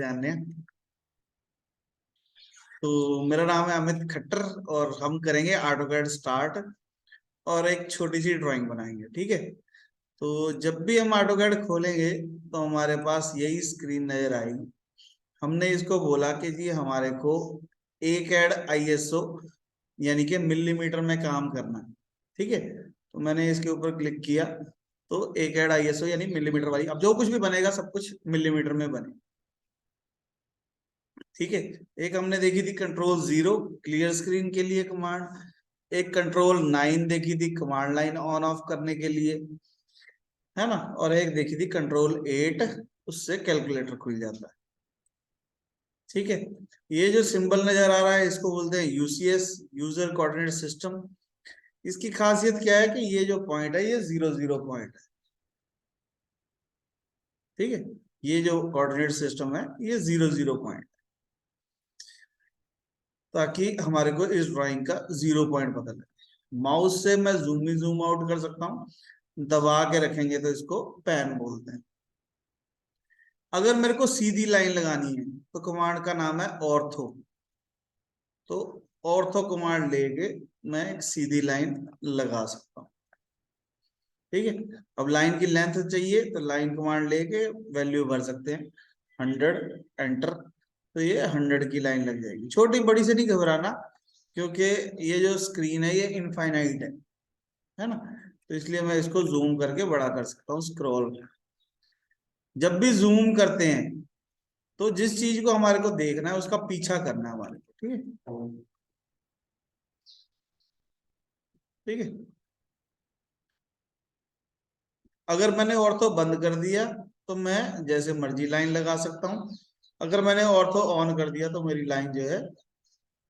ध्यान दें। तो मेरा नाम है अमित खट्टर और हम करेंगे ऑटोकैड स्टार्ट और एक छोटी सी ड्राइंग बनाएंगे, ठीक है। तो जब भी हम ऑटोकैड खोलेंगे तो हमारे पास यही स्क्रीन नजर आएगी। हमने इसको बोला कि जी हमारे को ACAD ISO यानी कि मिलीमीटर में काम करना है, ठीक है। तो मैंने इसके ऊपर क्लिक किया तो ACAD ISO यानी मिलीमीटर वाली, अब जो कुछ भी बनेगा सब कुछ मिलीमीटर में बने, ठीक है। एक हमने देखी थी Ctrl+0 क्लियर स्क्रीन के लिए कमांड, एक Ctrl+9 देखी थी कमांड लाइन ऑन ऑफ करने के लिए, है ना, और एक देखी थी Ctrl+8, उससे कैलकुलेटर खुल जाता है, ठीक है। ये जो सिंबल नजर आ रहा है इसको बोलते हैं UCS, यूजर कोऑर्डिनेट सिस्टम। इसकी खासियत क्या है कि ये जो पॉइंट है ये 0 0 पॉइंट है, ठीक है। ये जो कोऑर्डिनेट सिस्टम है ये 0 0 पॉइंट, ताकि हमारे को इस ड्राइंग का 0 पॉइंट पता लगे। माउस से मैं जूम इन जूम आउट कर सकता हूँ, दबा के रखेंगे तो इसको पैन बोलते हैं। अगर मेरे को सीधी लाइन लगानी है तो कमांड का नाम है ऑर्थो। तो ऑर्थो कमांड लेके मैं एक सीधी लाइन लगा सकता हूँ, ठीक है। अब लाइन की लेंथ चाहिए तो लाइन कमांड लेके वैल्यू भर सकते हैं 100, एंटर, तो ये 100 की लाइन लग जाएगी। छोटी बड़ी से नहीं घबराना, क्योंकि ये जो स्क्रीन है ये इनफाइनाइट है ना, तो इसलिए मैं इसको जूम करके बड़ा कर सकता हूँ स्क्रॉल। जब भी जूम करते हैं तो जिस चीज को हमारे को देखना है उसका पीछा करना है हमारे को, ठीक है, ठीक है। अगर मैंने ऑर्थो बंद कर दिया तो मैं जैसे मर्जी लाइन लगा सकता हूँ। अगर मैंने ऑर्थो ऑन कर दिया तो मेरी लाइन जो है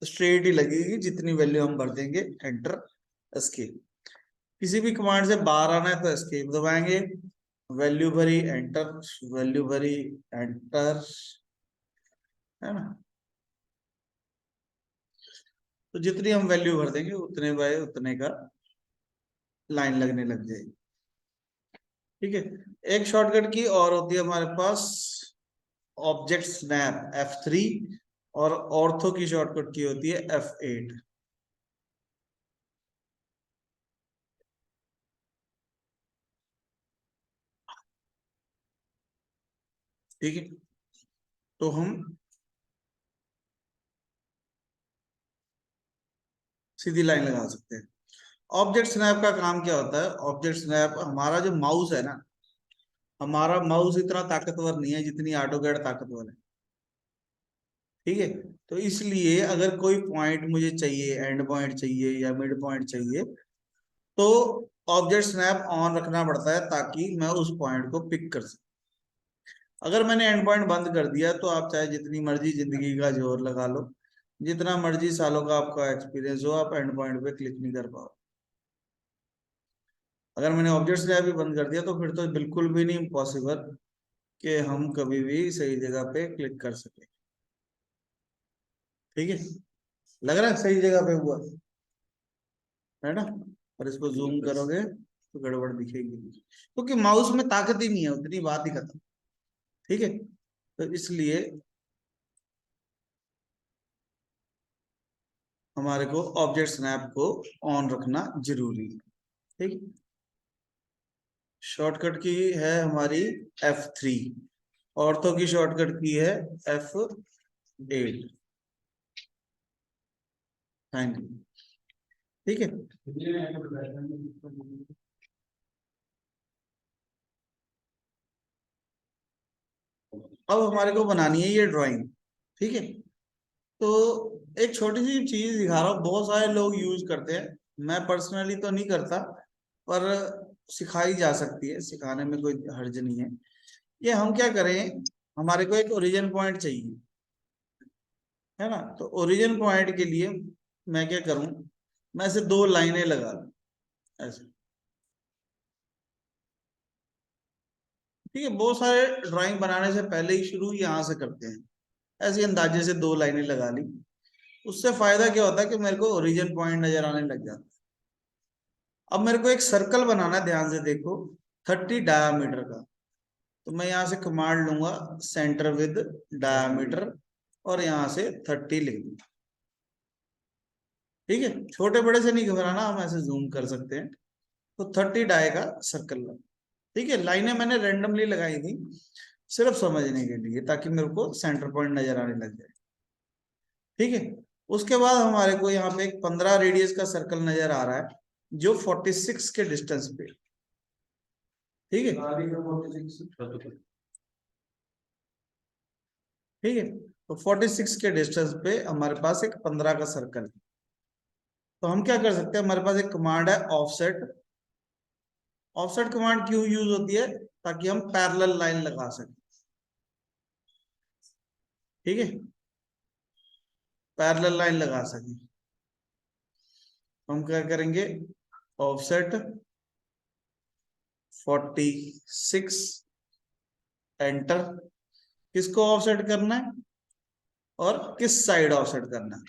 स्ट्रेट ही लगेगी, जितनी वैल्यू हम भर देंगे, एंटर, एस्केप। किसी भी कमांड से बाहर आना है तो एस्केप दबाएंगे, वैल्यू भरी, एंटर, वैल्यू भरी, एंटर, है ना। तो जितनी हम वैल्यू भर देंगे उतने बाय उतने का लाइन लगने लग जाएगी, ठीक है। एक शॉर्टकट की और होती है हमारे पास, ऑब्जेक्ट स्नैप F3, और ऑर्थो की शॉर्टकट की होती है F8। ठीक है, तो हम सीधी लाइन लगा सकते हैं। ऑब्जेक्ट स्नैप का काम क्या होता है? ऑब्जेक्ट स्नैप, हमारा जो माउस है ना, हमारा माउस इतना ताकतवर नहीं है जितनी ऑटोकैड ताकतवर है, ठीक है। तो इसलिए अगर कोई पॉइंट मुझे चाहिए, एंड पॉइंट चाहिए या मिड पॉइंट चाहिए, तो ऑब्जेक्ट स्नैप ऑन रखना पड़ता है ताकि मैं उस पॉइंट को पिक कर सकूं। अगर मैंने एंड पॉइंट बंद कर दिया तो आप चाहे जितनी मर्जी जिंदगी का जोर लगा लो, जितना मर्जी सालों का आपका एक्सपीरियंस हो, आप एंड पॉइंट पे क्लिक नहीं कर पाओ। अगर मैंने ऑब्जेक्ट स्नैप भी बंद कर दिया तो फिर तो बिल्कुल भी नहीं पॉसिबल कि हम कभी भी सही जगह पे क्लिक कर सके, ठीक है। लग रहा है सही जगह पे हुआ, है ना। और इसको जूम करोगे तो गड़बड़ दिखेगी, क्योंकि माउस में ताकत ही नहीं है उतनी, बात ही खत्म, ठीक है। तो इसलिए हमारे को ऑब्जेक्ट स्नैप को ऑन रखना जरूरी है, ठीक। शॉर्टकट की है हमारी F3, ऑर्थो की शॉर्टकट की है F8। थैंक यू, ठीक है। अब हमारे को बनानी है ये ड्राइंग, ठीक है। तो एक छोटी सी चीज दिखा रहा हूँ, बहुत सारे लोग यूज करते हैं, मैं पर्सनली तो नहीं करता, पर सिखाई जा सकती है, सिखाने में कोई हर्ज नहीं है। ये हम क्या करें, हमारे को एक ओरिजिन पॉइंट चाहिए, है ना। तो ओरिजिन पॉइंट के लिए मैं क्या करूं, मैं ऐसे दो लाइनें लगा लूं, ऐसे, ठीक है। बहुत सारे ड्राइंग बनाने से पहले ही शुरू यहाँ से करते हैं, ऐसे अंदाजे से दो लाइनें लगा ली। उससे फायदा क्या होता है कि मेरे को ओरिजिन पॉइंट नजर आने लग जाता है। अब मेरे को एक सर्कल बनाना है, ध्यान से देखो, 30 डायामीटर का। तो मैं यहाँ से कमांड लूंगा सेंटर विद डायमीटर और यहाँ से 30 लिख दूंगा। ठीक है, छोटे बड़े से नहीं घबराना, हम ऐसे जूम कर सकते हैं। तो 30 डाई का सर्कल लगा। ठीक है, लाइनें मैंने रैंडमली लगाई थी सिर्फ समझने के लिए, ताकि मेरे को सेंटर पॉइंट नजर आने लग जाए। ठीक है, उसके बाद हमारे को यहाँ पे एक 15 रेडियस का सर्कल नजर आ रहा है जो 46 के डिस्टेंस पे। ठीक है, ठीक है, तो 46 के डिस्टेंस पे हमारे पास एक 15 का सर्कल है। तो हम क्या कर सकते हैं, हमारे पास एक कमांड है ऑफसेट। ऑफसेट कमांड क्यों यूज होती है, ताकि हम पैरेलल लाइन लगा सकें। ठीक है, पैरेलल लाइन लगा सकें। हम क्या करेंगे, ऑफसेट 46, एंटर। किसको ऑफसेट करना है और किस साइड ऑफसेट करना है।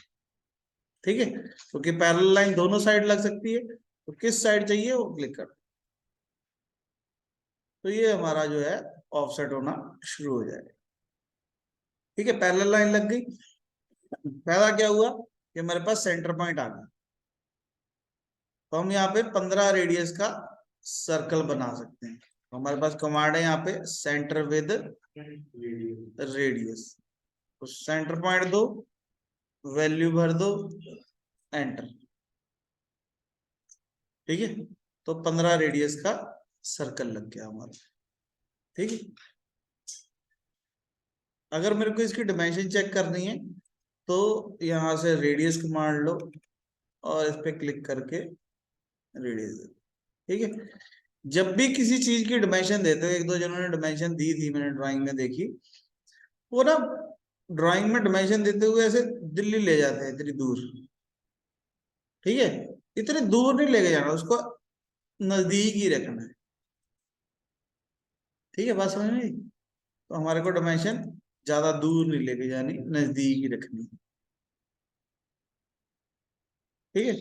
ठीक है, क्योंकि पैरेलल लाइन दोनों साइड लग सकती है, तो किस साइड चाहिए वो क्लिक कर। तो ये हमारा जो है ऑफसेट होना शुरू हो जाएगा। ठीक है, पैरेलल लाइन लग गई। पहला क्या हुआ कि हमारे पास सेंटर पॉइंट आ गया। तो हम यहाँ पे 15 रेडियस का सर्कल बना सकते हैं। तो हमारे पास कमांड है यहाँ पे सेंटर विद रेडियस। तो सेंटर पॉइंट दो, वैल्यू भर दो, एंटर। ठीक है, तो 15 रेडियस का सर्कल लग गया हमारा। ठीक है, अगर मेरे को इसकी डिमेंशन चेक करनी है तो यहां से रेडियस कमांड लो और इस पे क्लिक करके रेडियस दे। ठीक है, जब भी किसी चीज की डिमेंशन देते हो, एक दो जनों ने डिमेंशन दी थी, मैंने ड्राइंग में देखी, वो ना ड्राइंग में डिमेंशन देते हुए ऐसे दिल्ली ले जाते हैं इतनी दूर। ठीक है, इतने दूर नहीं लेके जाना, उसको नजदीक ही रखना है। ठीक है, बात समझ में आई? तो हमारे को डिमेंशन ज्यादा दूर नहीं लेके जानी, नजदीक ही रखनी। ठीक है,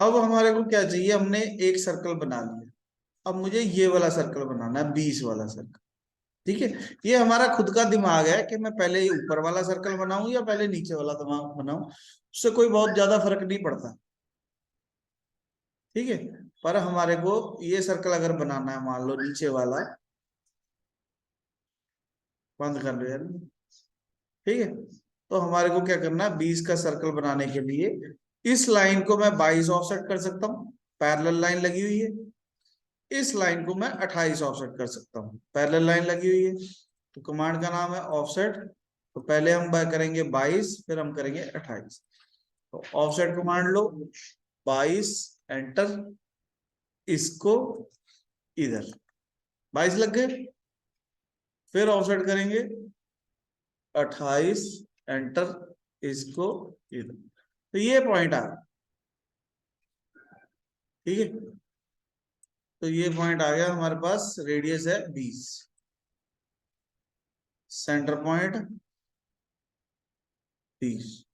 अब हमारे को क्या चाहिए, हमने एक सर्कल बना लिया। अब मुझे ये वाला सर्कल बनाना है, 20 वाला सर्कल। ठीक है, ये हमारा खुद का दिमाग है कि मैं पहले ये ऊपर वाला सर्कल बनाऊं या पहले नीचे वाला दिमाग बनाऊं, उससे कोई बहुत ज्यादा फर्क नहीं पड़ता। ठीक है, पर हमारे को ये सर्कल अगर बनाना है, मान लो नीचे वाला, बंद कर लो यार। ठीक है, तो हमारे को क्या करना है, 20 का सर्कल बनाने के लिए इस लाइन को मैं 22 ऑफसेट कर सकता हूँ, पैरेलल लाइन लगी हुई है। इस लाइन को मैं 28 ऑफसेट कर सकता हूँ, पैरेलल लाइन लगी हुई है। तो कमांड का नाम है ऑफसेट। तो पहले हम करेंगे 22, फिर हम करेंगे 28। तो ऑफसेट कमांड लो, 22, एंटर। इसको इधर 22 लग गए, फिर ऑफसेट करेंगे 28, एंटर। इसको इधर। तो ये पॉइंट आ गया। ठीक है, तो ये पॉइंट आ गया हमारे पास, रेडियस है 20, सेंटर पॉइंट 30।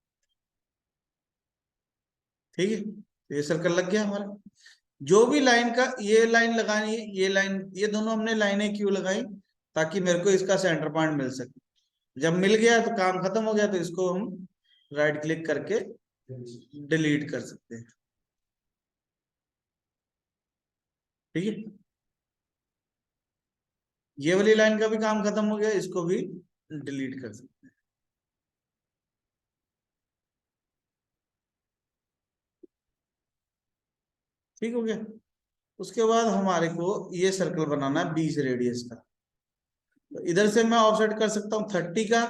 ठीक है, तो ये सर्कल लग गया हमारा। जो भी लाइन का ये लाइन लगानी है, ये लाइन, ये दोनों हमने लाइनें क्यों लगाई, ताकि मेरे को इसका सेंटर पॉइंट मिल सके। जब मिल गया तो काम खत्म हो गया, तो इसको हम राइट क्लिक करके डिलीट कर सकते हैं। ठीक है, ये वाली लाइन का भी काम खत्म हो गया, इसको भी डिलीट कर सकते हैं। ठीक हो गया। उसके बाद हमारे को ये सर्कल बनाना है 20 रेडियस का। तो इधर से मैं ऑफसेट कर सकता हूँ 30 का,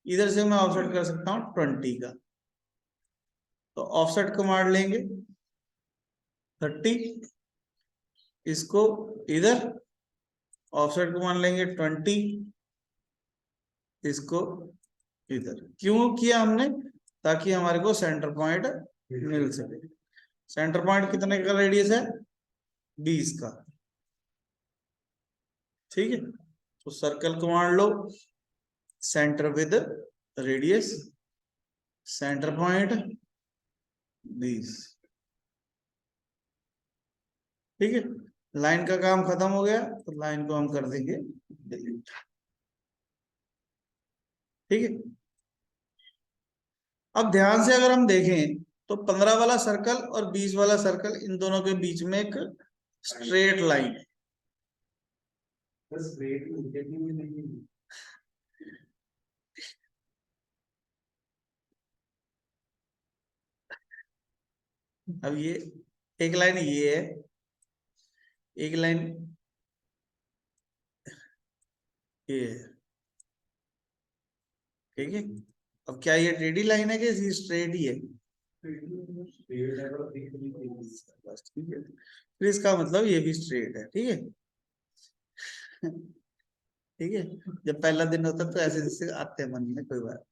इधर से मैं ऑफसेट कर सकता हूँ 20 का। तो ऑफसेट कमांड लेंगे 30, इसको इधर, ऑफसेट कमांड लेंगे 20, इसको इधर। क्यों किया हमने, ताकि हमारे को सेंटर पॉइंट मिल सके। सेंटर पॉइंट कितने का रेडियस है, 20 का। ठीक है, तो circle command low, centre with radius, centre point 20। ठीक है, लाइन का काम खत्म हो गया तो लाइन को हम कर देंगे डिलीट। ठीक है। अब ध्यान से अगर हम देखें तो 15 वाला सर्कल और 20 वाला सर्कल, इन दोनों के बीच में एक स्ट्रेट लाइन है। अब ये एक लाइन ये है, एक लाइन ये है। ठीक है। अब क्या ये टेढ़ी लाइन है कि स्ट्रेट ही है? बस ठीक है, फिर इसका मतलब ये भी स्ट्रेट है। ठीक है। ठीक है। जब पहला दिन होता तो ऐसे जैसे आते हैं मन में, कोई बात।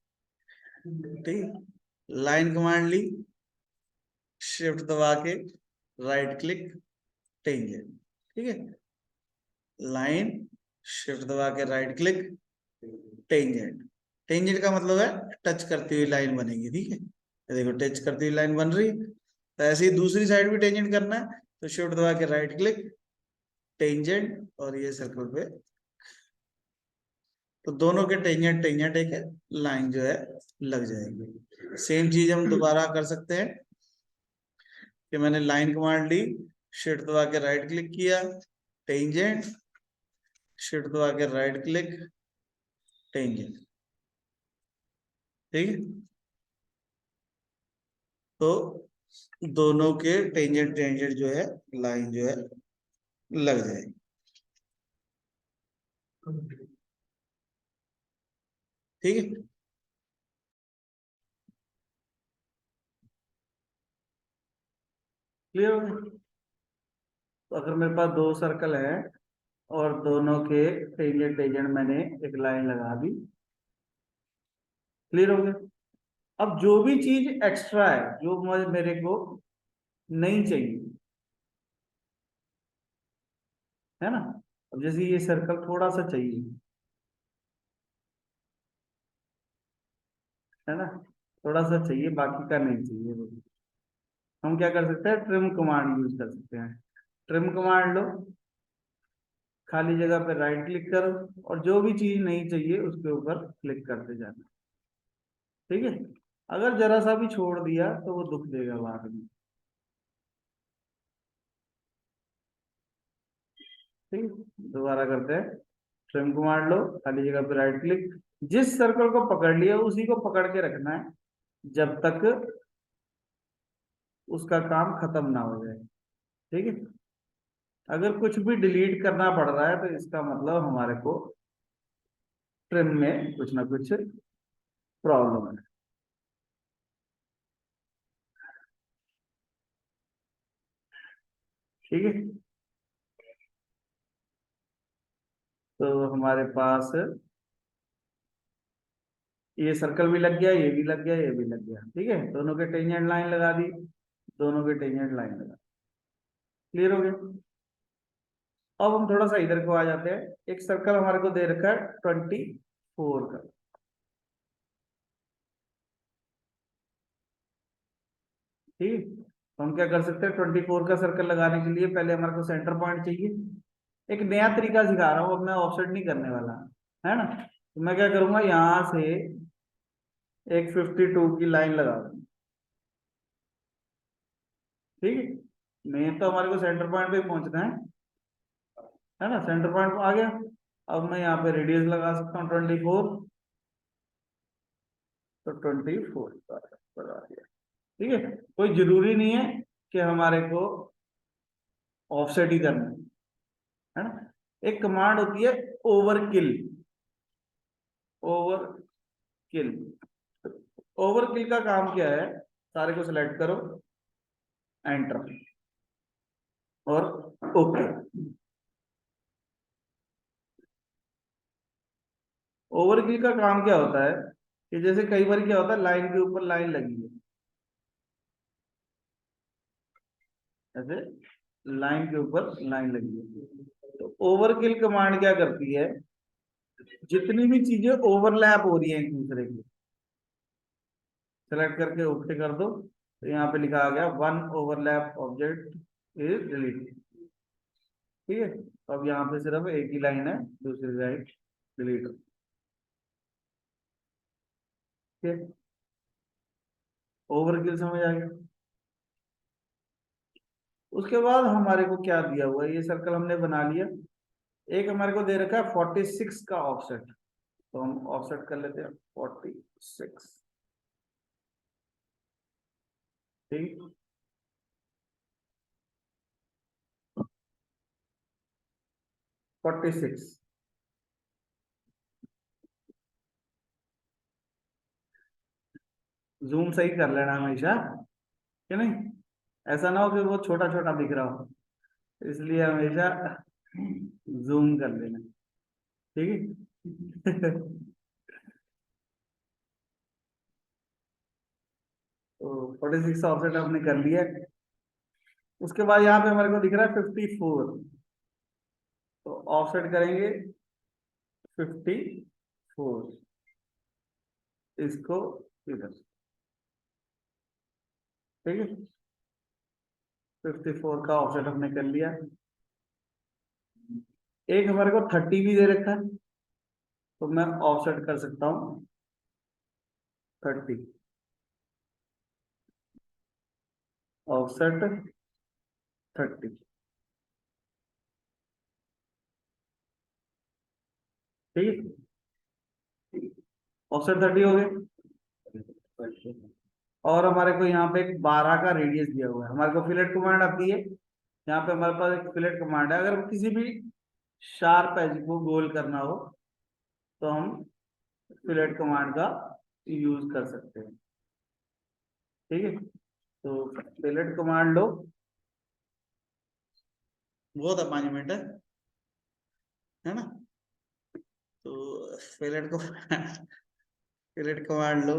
ठीक, लाइन कमांड ली, शिफ्ट दबा के राइट क्लिक, टेंजेंट। ठीक है। लाइन, शिफ्ट दबा के राइट क्लिक, टेंजेंट। टेंजेंट का मतलब है टच करती हुई लाइन बनेगी। ठीक है, ये देखो टच करती हुई लाइन बन रही है। तो ऐसे ही दूसरी साइड भी टेंजेंट करना है तो शिफ्ट दबा के राइट क्लिक, टेंजेंट, और ये सर्कल पे। तो दोनों के टेंजेंट टेंजेंट एक लाइन जो है लग जाएगी। सेम चीज हम दोबारा कर सकते हैं कि मैंने लाइन कमांड ली, शिफ्ट दबा के राइट क्लिक किया, टेंजेंट, शिफ्ट दबा के राइट क्लिक, टेंजेंट। ठीक है। तो दोनों के टेंजेंट टेंजेंट जो है लाइन जो है लग जाएगी। ठीक है। क्लियर हो गया? तो अगर मेरे पास दो सर्कल है और दोनों के टेंजेंट टेंजेंट मैंने एक लाइन लगा दी, क्लियर हो गया? अब जो भी चीज एक्स्ट्रा है, जो मेरे को नहीं चाहिए, है ना? अब जैसे ये सर्कल थोड़ा सा चाहिए, है ना? थोड़ा सा चाहिए, बाकी का नहीं चाहिए। हम क्या कर सकते हैं? ट्रिम कमांड यूज कर सकते हैं। ट्रिम कमांड लो, खाली जगह पे राइट क्लिक करो और जो भी चीज नहीं चाहिए उसके ऊपर क्लिक करते जाना। ठीक है। अगर जरा सा भी छोड़ दिया तो वो दुख देगा बाद में। ठीक है? दोबारा करते हैं। ट्रिम कमांड लो, खाली जगह पे राइट क्लिक, जिस सर्कल को पकड़ लिया उसी को पकड़ के रखना है जब तक उसका काम खत्म ना हो जाए। ठीक है। अगर कुछ भी डिलीट करना पड़ रहा है तो इसका मतलब हमारे को ट्रिम में कुछ ना कुछ प्रॉब्लम है। ठीक है। तो हमारे पास ये सर्कल भी लग गया, ये भी लग गया, ये भी लग गया। ठीक है, दोनों के टेंजेंट लाइन लगा दी, दोनों के टेंजेंट लाइन लगा। क्लियर हो गया? अब हम थोड़ा सा इधर को आ जाते हैं। एक सर्कल हमारे को दे रखा है 24 का। ठीक है, तो हम क्या कर सकते हैं? 24 का सर्कल लगाने के लिए पहले हमारे को सेंटर पॉइंट चाहिए। एक नया तरीका सिखा रहा हूँ, अब मैं ऑफसेट नहीं करने वाला, है ना? तो मैं क्या करूंगा, यहां से एक 52 की लाइन लगा दूंगा। ठीक है, मेन तो हमारे को सेंटर पॉइंट पे पहुंचना है ना? सेंटर पॉइंट आ गया। अब मैं यहाँ पे रेडियस लगा सकता हूँ 24। तो 24 पर आ गया। ठीक है, कोई जरूरी नहीं है कि हमारे को ऑफसेट ही करना है ना? एक कमांड होती है ओवरकिल। ओवरकिल, ओवरकिल का काम क्या है? सारे को सिलेक्ट करो, एंटर, और ओके। ओवरकिल का काम क्या होता है कि जैसे कई बार क्या होता है, लाइन के ऊपर लाइन लगी है, ऐसे लाइन के ऊपर लाइन लगी है। तो ओवरकिल कमांड क्या करती है? जितनी भी चीजें ओवरलैप हो रही है एक दूसरे की, सेलेक्ट करके ओके कर दो, तो यहाँ पे लिखा आ गया one overlap object is deleted. ठीक है, तो अब यहाँ पे सिर्फ एक ही लाइन है, दूसरी लाइन डिलीट हो। ठीक है, ओवरकिल समझ आ गया। उसके बाद हमारे को क्या दिया हुआ है, ये सर्कल हमने बना लिया। एक हमारे को दे रखा है 46 का ऑफसेट, तो हम ऑफसेट कर लेते हैं 46। ठीक, 46। जूम सही कर लेना हमेशा, कि नहीं, ऐसा ना हो कि वो छोटा छोटा दिख रहा हो, इसलिए हमेशा जूम कर लेना। ठीक है। तो 46 ऑफसेट हमने कर लिया। उसके बाद यहाँ पे हमारे को दिख रहा है 54, तो ऑफसेट करेंगे 54, इसको इधर। ठीक है, 54 का ऑफसेट हमने कर लिया। एक हमारे को 30 भी दे रखा है, तो मैं ऑफसेट कर सकता हूँ 30, ऑफसेट 30। ठीक है, ऑफसेट 30 हो गए। और हमारे को यहाँ पे एक 12 का रेडियस दिया हुआ है, हमारे को फिलेट कमांड आती है। यहाँ पे हमारे पास एक फिलेट कमांड है, अगर किसी भी शार्प एज को गोल करना हो तो हम फिलेट कमांड का यूज कर सकते हैं। ठीक है, तो फिलेट कमांड लो, वो था 5 मिनट है ना। तो फिलेट को फिलेट कमांड लो,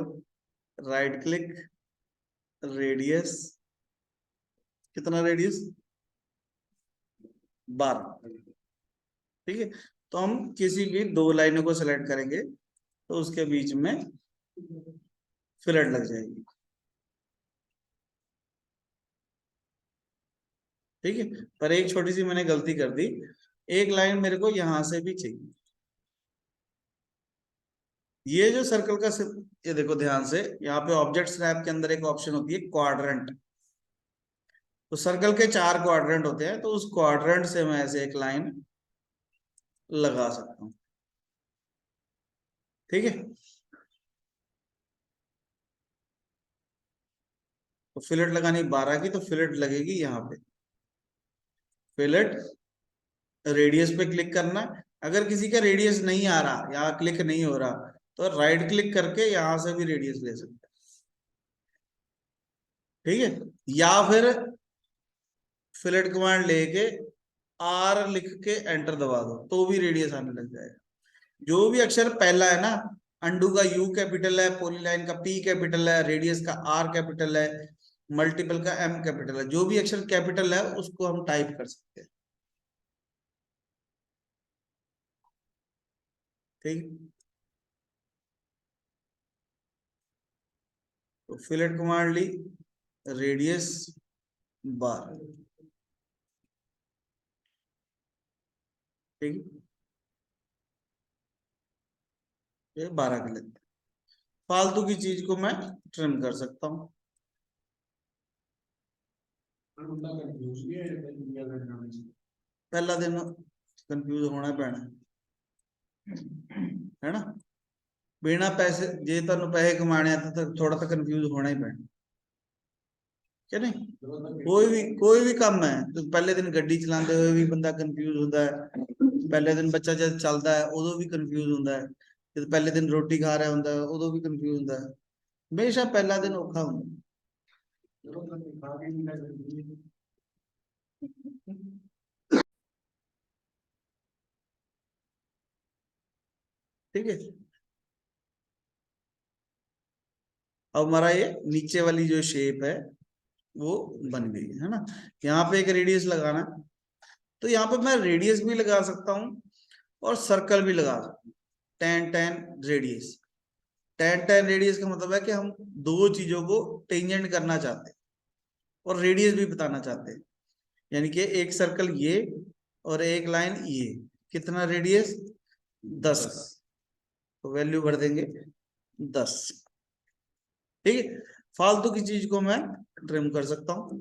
राइट क्लिक, रेडियस, कितना रेडियस, 12। ठीक है, तो हम किसी भी दो लाइनों को सेलेक्ट करेंगे तो उसके बीच में फिलेट लग जाएगी। ठीक है, पर एक छोटी सी मैंने गलती कर दी, एक लाइन मेरे को यहां से भी चाहिए। ये जो सर्कल का ये देखो ध्यान से, यहाँ पे ऑब्जेक्ट स्नैप के अंदर एक ऑप्शन होती है क्वाड्रेंट। तो सर्कल के 4 क्वाड्रेंट होते हैं, तो उस क्वाड्रेंट से मैं ऐसे एक लाइन लगा सकता हूँ। ठीक है, तो फिलेट लगानी 12 की, तो फिलेट लगेगी यहाँ पे, फिलेट रेडियस पे क्लिक करना। अगर किसी का रेडियस नहीं आ रहा, यहाँ क्लिक नहीं हो रहा, तो राइट क्लिक करके यहां से भी रेडियस ले सकते हैं। ठीक है, या फिर फिलेट कमांड लेके आर लिख के एंटर दबा दो तो भी रेडियस आने लग जाएगा। जो भी अक्षर पहला है ना, अंडू का यू कैपिटल है, पॉलीलाइन का पी कैपिटल है, रेडियस का आर कैपिटल है, मल्टीपल का एम कैपिटल है, जो भी अक्षर कैपिटल है उसको हम टाइप कर सकते हैं। ठीक, तो फिलेट कमांड ली, रेडियस 12। ठीक, ये 12 के लेते, फालतू की चीज को मैं ट्रिम कर सकता हूँ। पहला दिन कंफ्यूज होना पैना है ना, बिना पैसे जे तुम पैसे कमाने तो थोड़ा सा कंफ्यूज होना ही पैना, क्या नहीं। कोई भी काम है, तो पहले दिन गड्डी चलाते हुए भी बंदा कंफ्यूज होता है, पहले दिन बच्चा जब चलता है उदो भी कंफ्यूज होता है, जब पहले दिन रोटी खा रहा होता है उदो भी कंफ्यूज होता है, हमेशा पहला दिन औखा होता है। ठीक है, अब हमारा ये नीचे वाली जो शेप है वो बन गई है ना। यहाँ पे एक रेडियस लगाना, तो यहाँ पे मैं रेडियस भी लगा सकता हूँ और सर्कल भी लगा सकता हूँ। 10 10 रेडियस, 10 10 रेडियस का मतलब है कि हम दो चीजों को टेंजेंट करना चाहते हैं और रेडियस भी बताना चाहते हैं। यानी कि एक सर्कल ये और एक लाइन ये, कितना रेडियस 10 का, तो वैल्यू भर देंगे 10। ठीक है, फालतू की चीज को मैं ट्रिम कर सकता हूं,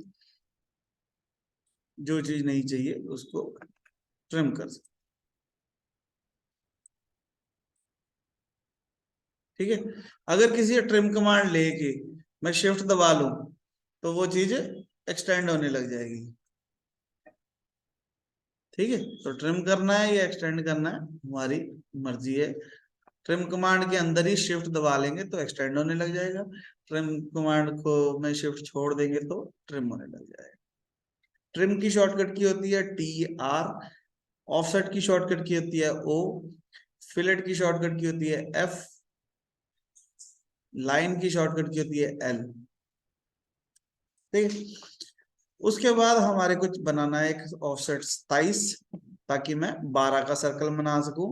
जो चीज नहीं चाहिए उसको ट्रिम कर सकता। ठीक है, अगर किसी ट्रिम कमांड लेके मैं शिफ्ट दबा लूं तो वो चीज एक्सटेंड होने लग जाएगी। ठीक है, तो ट्रिम करना है या एक्सटेंड करना है हमारी मर्जी है। ट्रिम कमांड के अंदर ही शिफ्ट दबा लेंगे तो एक्सटेंड होने लग जाएगा, ट्रिम कमांड को में शिफ्ट छोड़ देंगे तो ट्रिम होने लग जाएगा। ट्रिम की शॉर्टकट की होती है TR, ऑफसेट की शॉर्टकट की होती है O, फिलेट की शॉर्टकट की होती है F, लाइन की शॉर्टकट की होती है L। ठीक है, उसके बाद हमारे कुछ बनाना है एक ऑफसेट 27, ताकि मैं 12 का सर्कल बना सकूं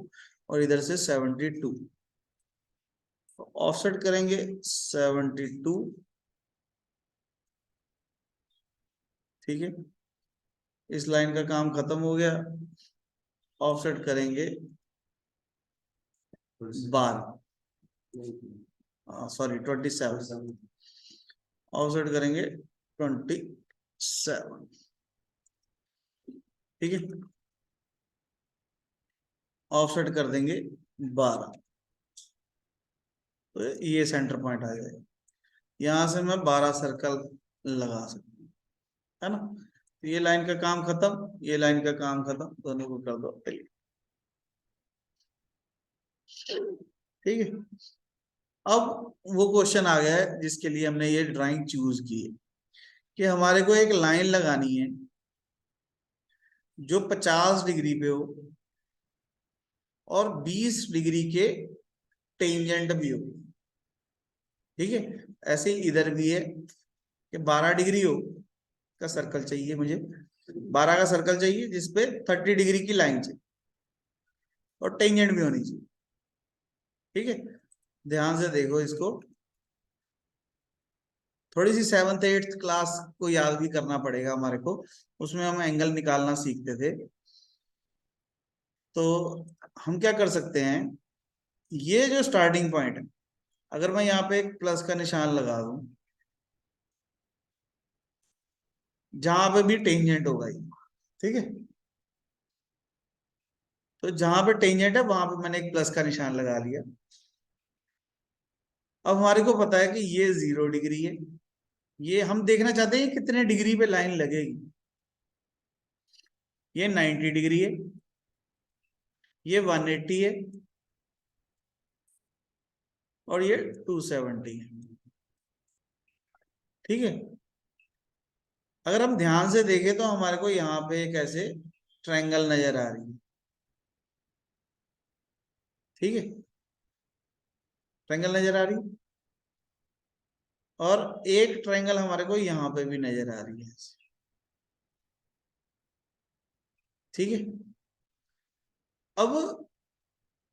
और इधर से 72। ऑफसेट करेंगे 72। ठीक है, इस लाइन का काम खत्म हो गया। ऑफसेट करेंगे 12, सॉरी 27। ऑफसेट करेंगे 27। ठीक है, ऑफसेट कर देंगे 12, तो ये सेंटर पॉइंट आ जाएगा। यहां से मैं 12 सर्कल लगा सकता हूँ, है ना। तो ये लाइन का काम खत्म, ये लाइन का काम खत्म, दोनों को कर दो डिलीट। ठीक है, अब वो क्वेश्चन आ गया है जिसके लिए हमने ये ड्राइंग चूज की है, कि हमारे को एक लाइन लगानी है जो 50 डिग्री पे हो और 20 डिग्री के टेंजेंट भी हो। ठीक है, ऐसे ही इधर भी है कि 12 डिग्री हो का सर्कल चाहिए मुझे, 12 का सर्कल चाहिए जिसपे 30 डिग्री की लाइन चाहिए और टेंजेंट भी होनी चाहिए। ठीक है, ध्यान से देखो इसको, थोड़ी सी 7th 8th क्लास को याद भी करना पड़ेगा हमारे को, उसमें हम एंगल निकालना सीखते थे। तो हम क्या कर सकते हैं, ये जो स्टार्टिंग पॉइंट है, अगर मैं यहाँ पे एक प्लस का निशान लगा दूं, जहां पे भी टेंजेंट होगा ये। ठीक है, तो जहां पे टेंजेंट है वहां पे मैंने एक प्लस का निशान लगा लिया। अब हमारे को पता है कि ये 0 डिग्री है, ये हम देखना चाहते हैं कितने डिग्री पे लाइन लगेगी। ये 90 डिग्री है, ये 180 है और ये 270 है। ठीक है, अगर हम ध्यान से देखें तो हमारे को यहाँ पे एक ऐसे ट्रायंगल नजर आ रही है। ठीक है, ट्रायंगल नजर आ रही है, और एक ट्रायंगल हमारे को यहाँ पे भी नजर आ रही है। ठीक है, अब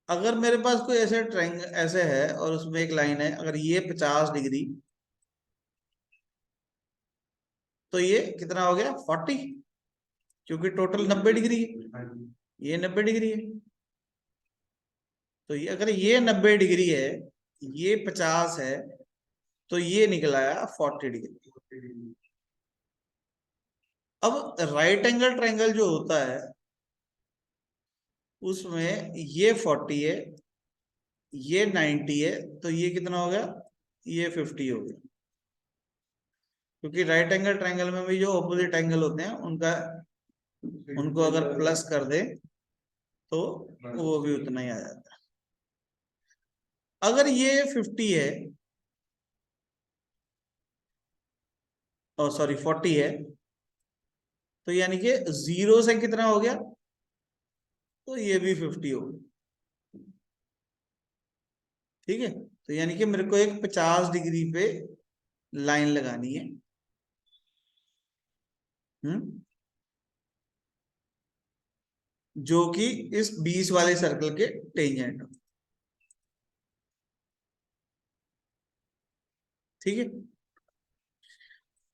अगर मेरे पास कोई ऐसे ट्रायंगल ऐसे है और उसमें एक लाइन है, अगर ये 50 डिग्री, तो ये कितना हो गया 40, क्योंकि टोटल 90 डिग्री है, ये 90 डिग्री है। तो ये अगर ये 90 डिग्री है, ये 50 है, तो ये निकला है 40 डिग्री। अब राइट एंगल ट्रायंगल जो होता है उसमें ये 40 है, ये 90 है, तो ये कितना हो गया, ये 50 हो गया। क्योंकि राइट एंगल ट्रायंगल में भी जो ऑपोजिट एंगल होते हैं उनका, उनको अगर प्लस कर दे तो वो भी उतना ही आ जाता है। अगर ये 50 है, सॉरी 40 है, तो यानी कि 0 से कितना हो गया, तो ये भी 50 हो गया। ठीक है, तो यानी कि मेरे को एक 50 डिग्री पे लाइन लगानी है। हम्म, जो कि इस 20 वाले सर्कल के टेंजेंट हो। ठीक है,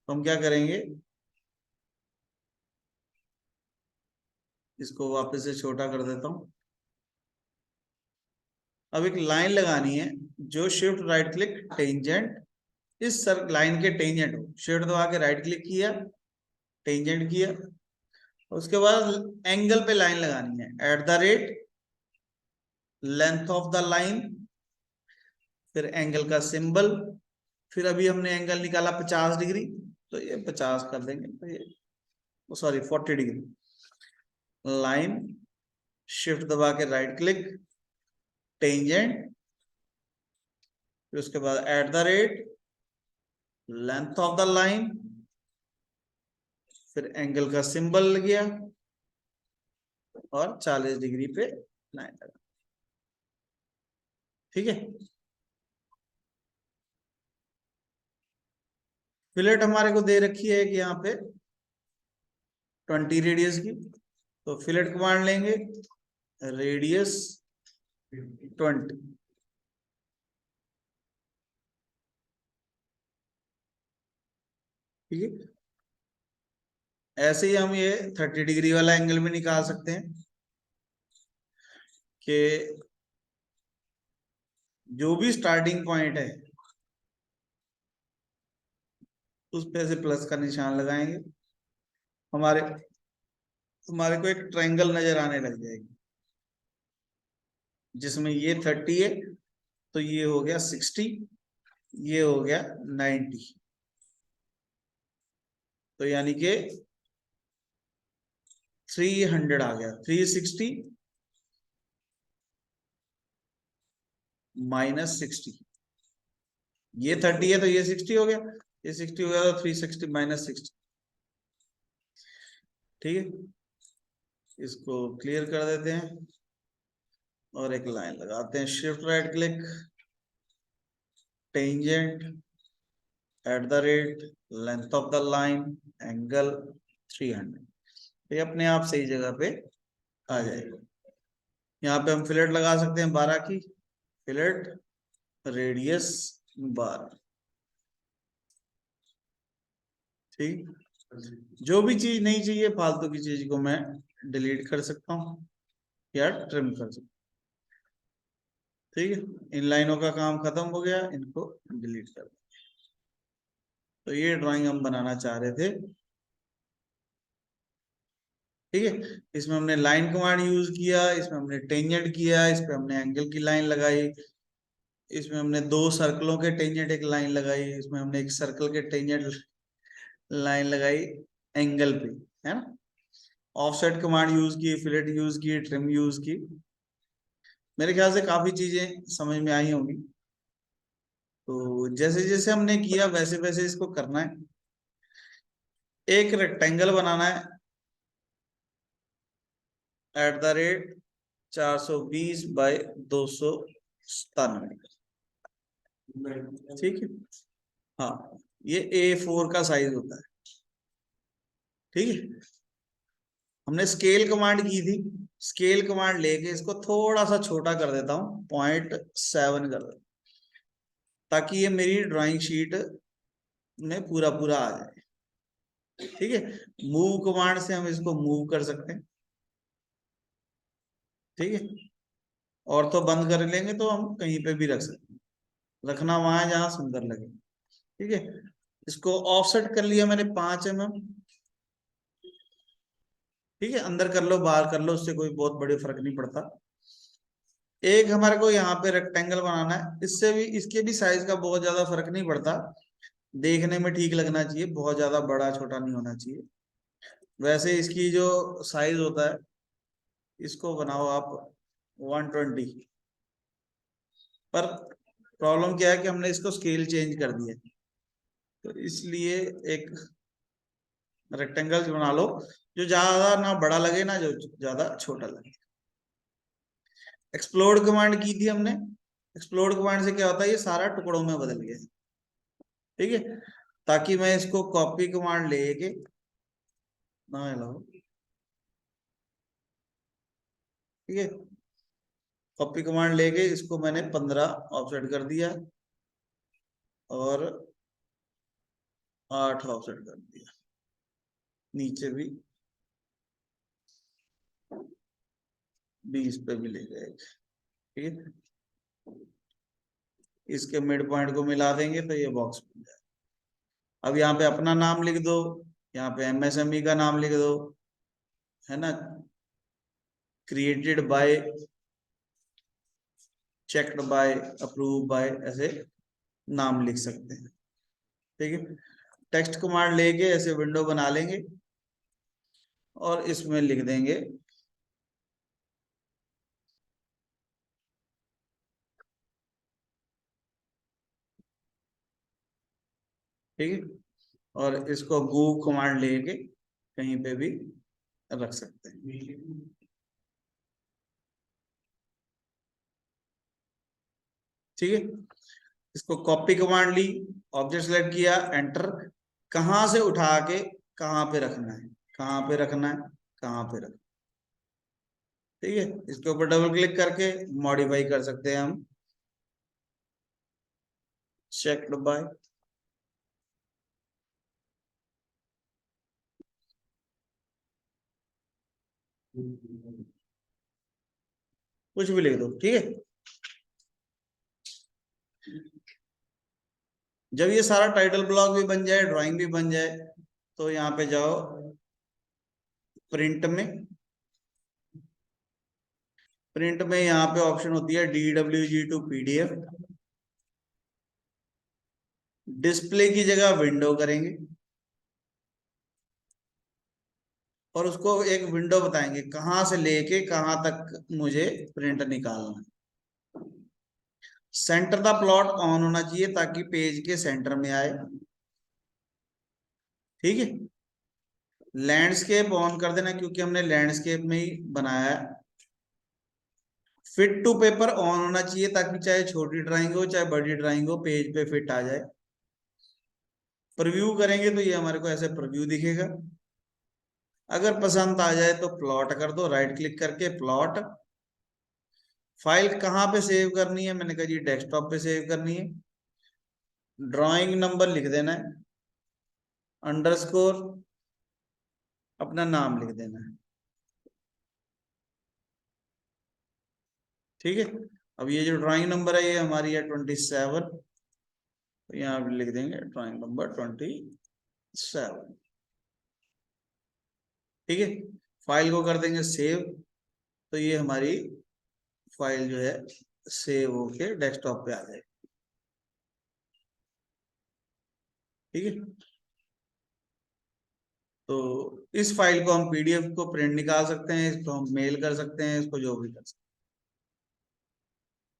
तो हम क्या करेंगे, इसको वापस से छोटा कर देता हूं। अब एक लाइन लगानी है जो शिफ्ट राइट क्लिक टेंजेंट इस लाइन के टेंजेंट हो। शिफ्ट दबा के राइट क्लिक किया, टेंजेंट किया, उसके बाद एंगल पे लाइन लगानी है at the rate length of the line, फिर एंगल का सिंबल, फिर अभी हमने एंगल निकाला 50 डिग्री, तो ये 50 कर देंगे, तो ये सॉरी 40 डिग्री। लाइन, शिफ्ट दबा के राइट क्लिक, टेंजेंट, फिर उसके बाद at the rate length of the line, फिर एंगल का सिंबल लग गया और 40 डिग्री पे लाइन लगा। ठीक है। फिलेट हमारे को दे रखी है कि यहाँ पे 20 रेडियस की, तो फिलेट कमांड लेंगे रेडियस 20। ठीक है। ऐसे ही हम ये 30 डिग्री वाला एंगल भी निकाल सकते हैं कि जो भी स्टार्टिंग पॉइंट है उस पे से प्लस का निशान लगाएंगे, हमारे हमारे को एक ट्रायंगल नजर आने लग जाएगी जिसमें ये 30 है, तो ये हो गया 60, ये हो गया 90, तो यानी कि 300 आ गया। 360 माइनस 60, ये 30 है तो ये 60 हो गया, ये 60 हो गया तो 360 माइनस 60। ठीक है, इसको क्लियर कर देते हैं और एक लाइन लगाते हैं। Shift right click, tangent, at the rate length of the line, angle 300, ये अपने आप सही जगह पे आ जाएगा। यहाँ पे हम फिलेट लगा सकते हैं 12 की, फिलेट रेडियस 12। ठीक, जो भी चीज नहीं चाहिए फालतू की चीज को मैं डिलीट कर सकता हूँ या ट्रिम कर सकता हूँ। ठीक है, इन लाइनों का काम खत्म हो गया, इनको डिलीट कर दो। तो ये ड्राइंग हम बनाना चाह रहे थे। ठीक है, इसमें हमने लाइन कमांड यूज किया, इसमें हमने टेंजेंट किया, इस पे हमने एंगल की लाइन लगाई, इसमें हमने दो सर्कलों के टेंजेंट एक लाइन लगाई, इसमें हमने एक सर्कल के टेंजेंट लाइन लगाई एंगल पे, है ना। ऑफसेट कमांड यूज की, फिलेट यूज की, ट्रिम यूज की। मेरे ख्याल से काफी चीजें समझ में आई होंगी। तो जैसे जैसे हमने किया वैसे वैसे इसको करना है। एक रेक्टेंगल बनाना है एट द रेट 420 बाय 297। ठीक है, हाँ, ये A4 का साइज होता है। ठीक है, हमने स्केल कमांड की थी, स्केल कमांड लेके इसको थोड़ा सा छोटा कर देता हूं, 0.7 कर देता, ताकि ये मेरी ड्राइंग शीट में पूरा पूरा आ जाए। ठीक है, मूव कमांड से हम इसको मूव कर सकते हैं। ठीक है, और तो बंद कर लेंगे तो हम कहीं पे भी रख सकते हैं, रखना वहां है जहां सुंदर लगे। ठीक है, इसको ऑफसेट कर लिया मैंने 5 mm। ठीक है, अंदर कर लो बाहर कर लो, उससे कोई बहुत बड़े फर्क नहीं पड़ता। एक हमारे को यहाँ पे रेक्टेंगल बनाना है, इससे भी इसके भी साइज का बहुत ज्यादा फर्क नहीं पड़ता, देखने में ठीक लगना चाहिए, बहुत ज्यादा बड़ा छोटा नहीं होना चाहिए। वैसे इसकी जो साइज होता है, इसको बनाओ आप 120, पर प्रॉब्लम क्या है कि हमने इसको स्केल चेंज कर दिया, तो इसलिए एक रेक्टेंगल बना लो जो ज्यादा ना बड़ा लगे ना जो ज्यादा छोटा लगे। एक्सप्लोड कमांड की थी हमने, एक्सप्लोड कमांड से क्या होता है, ये सारा टुकड़ों में बदल गया। ठीक है, ताकि मैं इसको कॉपी कमांड लेके ना लो। ठीक है, कॉपी कमांड लेके इसको मैंने 15 ऑफसेट कर दिया और 8 ऑफसेट कर दिया, नीचे भी 20 पे भी ले जाएगा। ठीक है, इसके मिड पॉइंट को मिला देंगे तो ये बॉक्स बन जाएगा। अब यहाँ पे अपना नाम लिख दो, यहाँ पे एमएसएमई का नाम लिख दो, है ना, created by, checked by, approve by, ऐसे नाम लिख सकते हैं। ठीक है, टेक्स्ट कमांड लेके ऐसे विंडो बना लेंगे और इसमें लिख देंगे ठीक है, और इसको गो कमांड लेके कहीं पे भी रख सकते हैं। ठीक है, इसको कॉपी कमांड ली, ऑब्जेक्ट सेलेक्ट किया, एंटर, कहां से उठा के कहां पे रखना है, कहां पे रखना है, कहां पे रखना। ठीक है, इसके ऊपर डबल क्लिक करके मॉडिफाई कर सकते हैं हम, चेक्ड बाय, कुछ भी लिख दो। ठीक है, जब ये सारा टाइटल ब्लॉक भी बन जाए, ड्राइंग भी बन जाए, तो यहाँ पे जाओ प्रिंट में, प्रिंट में यहाँ पे ऑप्शन होती है DWG टू PDF, डिस्प्ले की जगह विंडो करेंगे और उसको एक विंडो बताएंगे कहां से लेके कहां तक मुझे प्रिंट निकालना है। सेंटर द प्लॉट ऑन होना चाहिए ताकि पेज के सेंटर में आए। ठीक है, लैंडस्केप ऑन कर देना क्योंकि हमने लैंडस्केप में ही बनाया है। फिट टू पेपर ऑन होना चाहिए ताकि चाहे छोटी ड्राइंग हो चाहे बड़ी ड्राइंग हो पेज पे फिट आ जाए। प्रीव्यू करेंगे तो ये हमारे को ऐसे प्रीव्यू दिखेगा। अगर पसंद आ जाए तो प्लॉट कर दो, राइट क्लिक करके प्लॉट। फाइल कहाँ पे सेव करनी है, मैंने कहा जी डेस्कटॉप पे सेव करनी है। ड्राइंग नंबर लिख देना है, अंडरस्कोर अपना नाम लिख देना है। ठीक है, अब ये जो ड्राइंग नंबर है ये हमारी है 27, तो यहाँ पे लिख देंगे ड्राइंग नंबर 27। ठीक है, फाइल को कर देंगे सेव, तो ये हमारी फाइल जो है सेव होके डेस्कटॉप पे आ जाएगी। ठीक है, तो इस फाइल को हम PDF को प्रिंट निकाल सकते हैं, इसको हम मेल कर सकते हैं, इसको जो भी कर सकते हैं।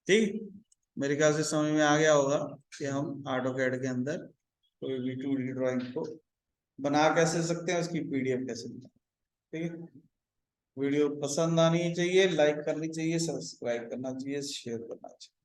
ठीक, मेरे ख्याल से समझ में आ गया होगा कि हम AutoCAD के अंदर कोई भी 2D ड्राइंग को बना कैसे सकते हैं, उसकी PDF कैसे बनाते हैं। ठीक है, वीडियो पसंद आनी चाहिए, लाइक करनी चाहिए, सब्सक्राइब करना चाहिए, शेयर करना चाहिए।